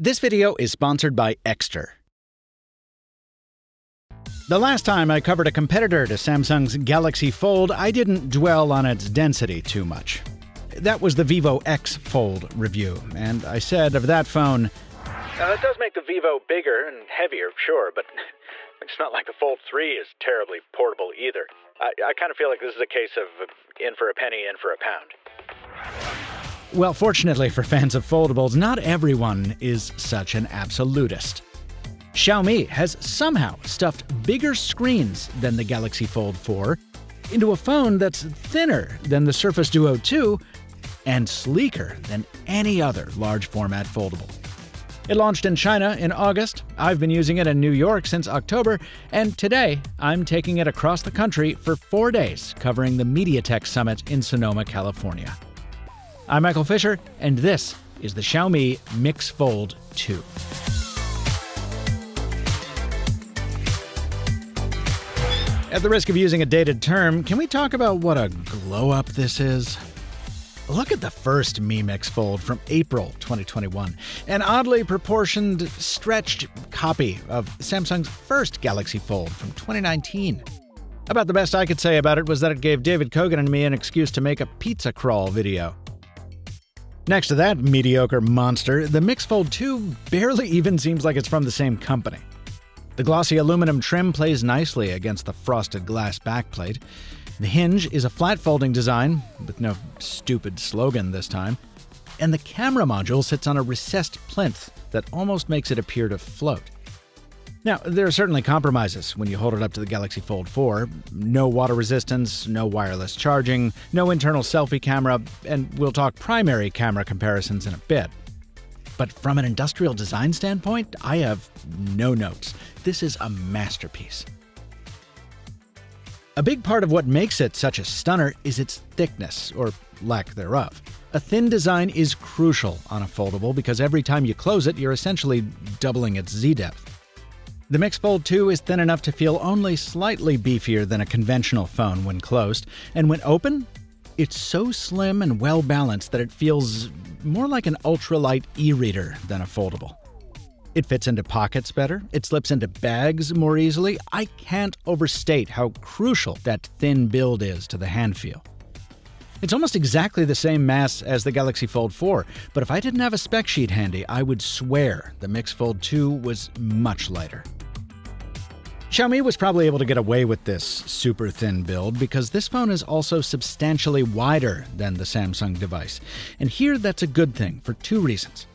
This video is sponsored by Exter. The last time I covered a competitor to Samsung's Galaxy Fold, I didn't dwell on its density too much. That was the Vivo X Fold review, and I said of that phone, Now, that does make the Vivo bigger and heavier, sure, but it's not like the Fold 3 is terribly portable either. I kind of feel like this is a case of in for a penny, in for a pound. Well, fortunately for fans of foldables, not everyone is such an absolutist. Xiaomi has somehow stuffed bigger screens than the Galaxy Fold 4 into a phone that's thinner than the Surface Duo 2 and sleeker than any other large-format foldable. It launched in China in August. I've been using it in New York since October, and today I'm taking it across the country for 4 days, covering the MediaTek Summit in Sonoma, California. I'm Michael Fisher, and this is the Xiaomi Mix Fold 2. At the risk of using a dated term, can we talk about what a glow-up this is? Look at the first Mi Mix Fold from April 2021, an oddly proportioned, stretched copy of Samsung's first Galaxy Fold from 2019. About the best I could say about it was that it gave David Kogan and me an excuse to make a pizza crawl video. Next to that mediocre monster, the Mix Fold 2 barely even seems like it's from the same company. The glossy aluminum trim plays nicely against the frosted glass backplate. The hinge is a flat folding design, with no stupid slogan this time, and the camera module sits on a recessed plinth that almost makes it appear to float. Now, there are certainly compromises when you hold it up to the Galaxy Fold 4. No water resistance, no wireless charging, no internal selfie camera, and we'll talk primary camera comparisons in a bit. But from an industrial design standpoint, I have no notes. This is a masterpiece. A big part of what makes it such a stunner is its thickness, or lack thereof. A thin design is crucial on a foldable because every time you close it, you're essentially doubling its Z-depth. The Mix Fold 2 is thin enough to feel only slightly beefier than a conventional phone when closed, and when open, it's so slim and well-balanced that it feels more like an ultralight e-reader than a foldable. It fits into pockets better, it slips into bags more easily. I can't overstate how crucial that thin build is to the hand feel. It's almost exactly the same mass as the Galaxy Fold 4, but if I didn't have a spec sheet handy, I would swear the Mix Fold 2 was much lighter. Xiaomi was probably able to get away with this super thin build because this phone is also substantially wider than the Samsung device. And here that's a good thing for two reasons.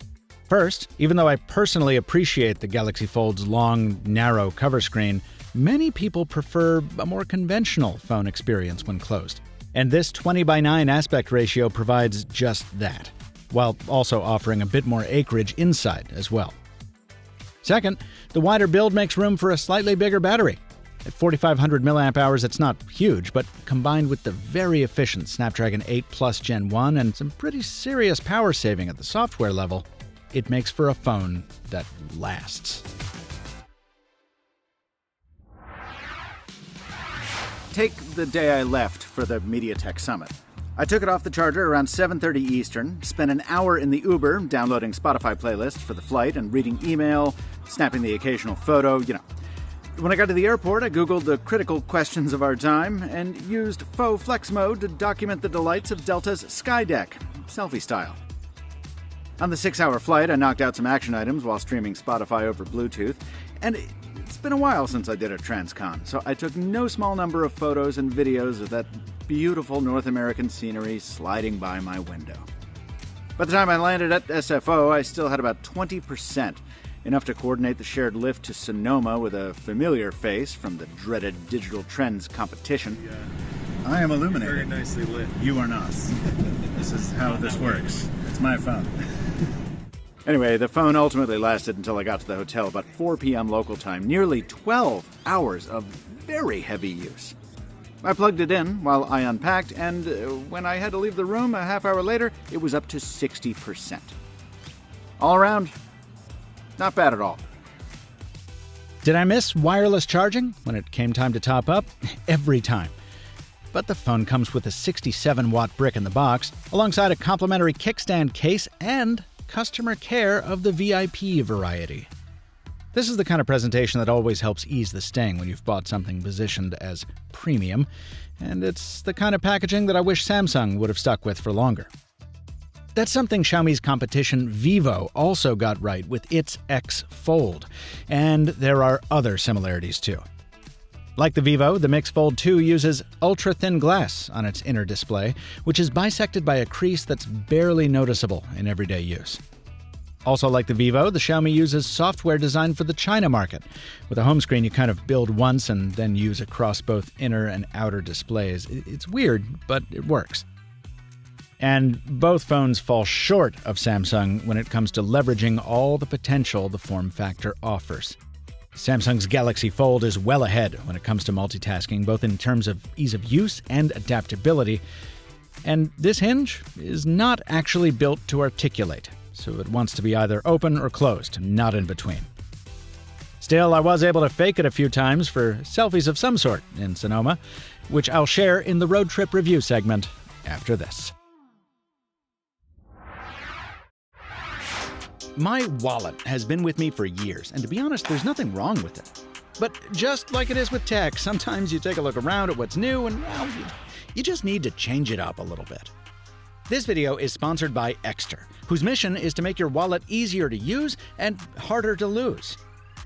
First, even though I personally appreciate the Galaxy Fold's long, narrow cover screen, many people prefer a more conventional phone experience when closed. And this 20:9 aspect ratio provides just that, while also offering a bit more acreage inside as well. Second, the wider build makes room for a slightly bigger battery. At 4,500 mAh, it's not huge, but combined with the very efficient Snapdragon 8 Plus Gen 1 and some pretty serious power saving at the software level, it makes for a phone that lasts. Take the day I left for the MediaTek Summit. I took it off the charger around 7:30 Eastern, spent an hour in the Uber downloading Spotify playlists for the flight and reading email, snapping the occasional photo, When I got to the airport, I Googled the critical questions of our time and used faux flex mode to document the delights of Delta's Skydeck, selfie style. On the 6-hour flight, I knocked out some action items while streaming Spotify over Bluetooth, and it's been a while since I did a transcon, so I took no small number of photos and videos of that beautiful North American scenery sliding by my window. By the time I landed at SFO, I still had about 20%, enough to coordinate the shared lift to Sonoma with a familiar face from the dreaded Digital Trends competition. I am illuminated. Very nicely lit. You are not. This is how this works. It's my phone. Anyway, the phone ultimately lasted until I got to the hotel about 4 p.m. local time, nearly 12 hours of very heavy use. I plugged it in while I unpacked, and when I had to leave the room a half hour later, it was up to 60%. All around, not bad at all. Did I miss wireless charging when it came time to top up? Every time. But the phone comes with a 67-watt brick in the box, alongside a complimentary kickstand case and customer care of the VIP variety. This is the kind of presentation that always helps ease the sting when you've bought something positioned as premium, and it's the kind of packaging that I wish Samsung would have stuck with for longer. That's something Xiaomi's competition Vivo also got right with its X Fold, and there are other similarities too. Like the Vivo, the Mix Fold 2 uses ultra-thin glass on its inner display, which is bisected by a crease that's barely noticeable in everyday use. Also like the Vivo, the Xiaomi uses software designed for the China market. With a home screen you kind of build once and then use across both inner and outer displays. It's weird, but it works. And both phones fall short of Samsung when it comes to leveraging all the potential the form factor offers. Samsung's Galaxy Fold is well ahead when it comes to multitasking, both in terms of ease of use and adaptability. And this hinge is not actually built to articulate, so it wants to be either open or closed, not in between. Still, I was able to fake it a few times for selfies of some sort in Sonoma, which I'll share in the road trip review segment after this. My wallet has been with me for years, and to be honest, there's nothing wrong with it. But just like it is with tech, sometimes you take a look around at what's new and, well, you just need to change it up a little bit. This video is sponsored by Exter, whose mission is to make your wallet easier to use and harder to lose.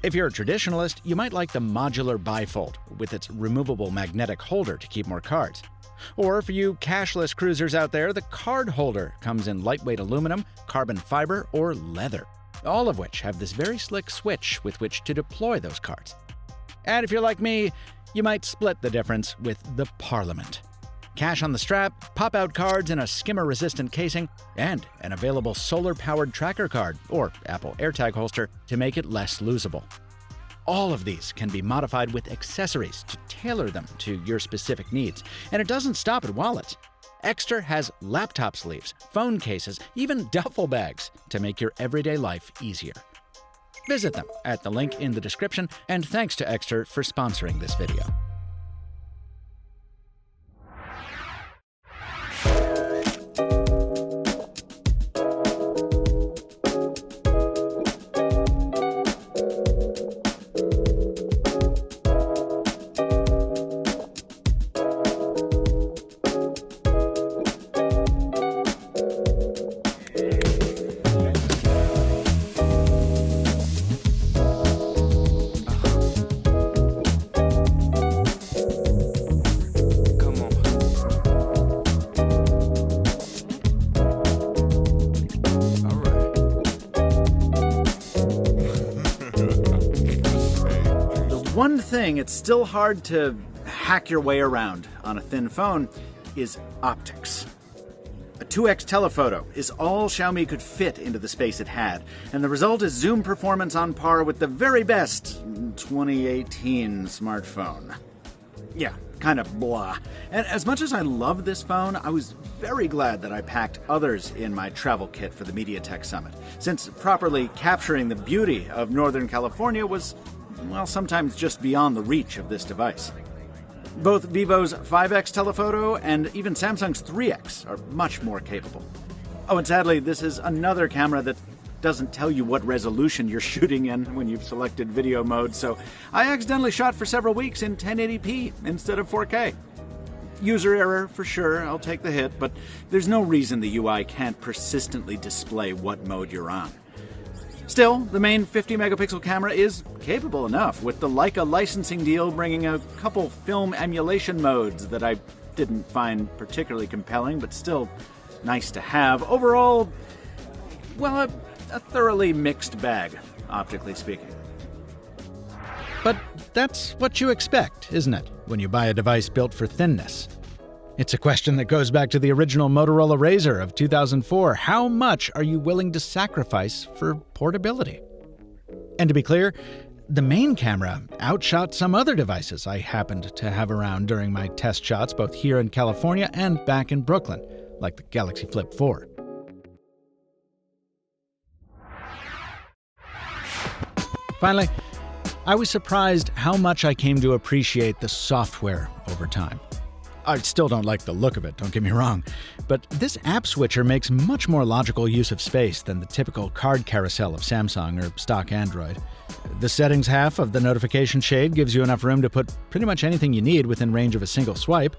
If you're a traditionalist, you might like the modular bifold with its removable magnetic holder to keep more cards. Or for you cashless cruisers out there, the card holder comes in lightweight aluminum, carbon fiber, or leather, all of which have this very slick switch with which to deploy those cards. And if you're like me, you might split the difference with the Parliament. Cash on the strap, pop-out cards in a skimmer-resistant casing, and an available solar-powered tracker card, or Apple AirTag holster, to make it less losable. All of these can be modified with accessories to tailor them to your specific needs. And it doesn't stop at wallets. Exter has laptop sleeves, phone cases, even duffel bags to make your everyday life easier. Visit them at the link in the description, and thanks to Exter for sponsoring this video. One thing it's still hard to hack your way around on a thin phone is optics. A 2x telephoto is all Xiaomi could fit into the space it had, and the result is zoom performance on par with the very best 2018 smartphone. Yeah, kind of blah. And as much as I love this phone, I was very glad that I packed others in my travel kit for the MediaTek Summit, since properly capturing the beauty of Northern California was, well, sometimes just beyond the reach of this device. Both Vivo's 5x telephoto and even Samsung's 3x are much more capable. Oh, and sadly, this is another camera that doesn't tell you what resolution you're shooting in when you've selected video mode, so I accidentally shot for several weeks in 1080p instead of 4K. User error for sure, I'll take the hit, but there's no reason the UI can't persistently display what mode you're on. Still, the main 50-megapixel camera is capable enough, with the Leica licensing deal bringing a couple film emulation modes that I didn't find particularly compelling, but still nice to have. Overall, well, a thoroughly mixed bag, optically speaking. But that's what you expect, isn't it, when you buy a device built for thinness? It's a question that goes back to the original Motorola Razr of 2004. How much are you willing to sacrifice for portability? And to be clear, the main camera outshot some other devices I happened to have around during my test shots both here in California and back in Brooklyn, like the Galaxy Flip 4. Finally, I was surprised how much I came to appreciate the software over time. I still don't like the look of it, don't get me wrong, but this app switcher makes much more logical use of space than the typical card carousel of Samsung or stock Android. The settings half of the notification shade gives you enough room to put pretty much anything you need within range of a single swipe.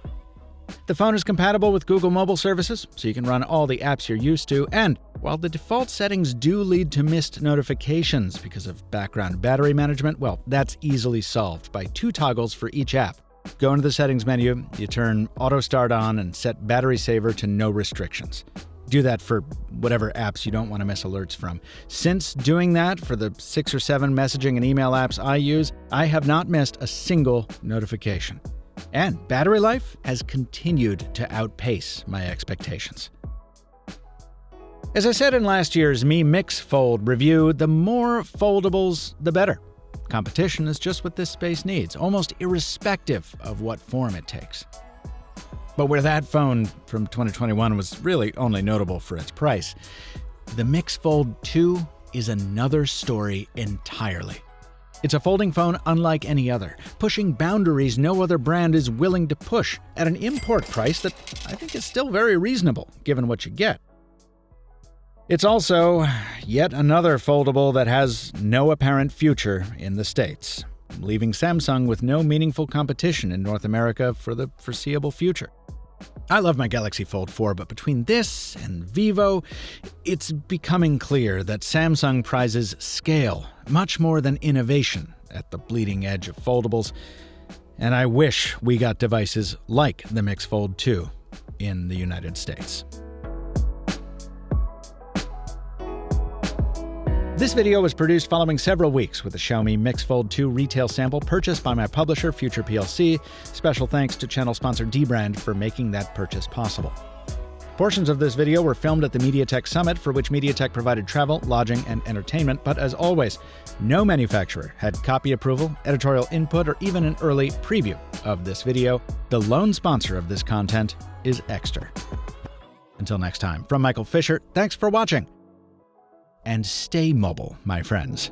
The phone is compatible with Google mobile services, so you can run all the apps you're used to, and while the default settings do lead to missed notifications because of background battery management, well, that's easily solved by 2 toggles for each app. Go into the settings menu, you turn Auto Start on and set Battery Saver to no restrictions. Do that for whatever apps you don't want to miss alerts from. Since doing that for the 6 or 7 messaging and email apps I use, I have not missed a single notification. And battery life has continued to outpace my expectations. As I said in last year's Mi Mix Fold review, the more foldables, the better. Competition is just what this space needs, almost irrespective of what form it takes. But where that phone from 2021 was really only notable for its price, the Mix Fold 2 is another story entirely. It's a folding phone unlike any other, pushing boundaries no other brand is willing to push at an import price that I think is still very reasonable, given what you get. It's also yet another foldable that has no apparent future in the States, leaving Samsung with no meaningful competition in North America for the foreseeable future. I love my Galaxy Fold 4, but between this and Vivo, it's becoming clear that Samsung prizes scale much more than innovation at the bleeding edge of foldables, and I wish we got devices like the Mix Fold 2 in the United States. This video was produced following several weeks with the Xiaomi Mix Fold 2 retail sample purchased by my publisher, Future PLC. Special thanks to channel sponsor dbrand for making that purchase possible. Portions of this video were filmed at the MediaTek Summit, for which MediaTek provided travel, lodging, and entertainment, but as always, no manufacturer had copy approval, editorial input, or even an early preview of this video. The lone sponsor of this content is Exter. Until next time, from Michael Fisher, thanks for watching. And stay mobile, my friends.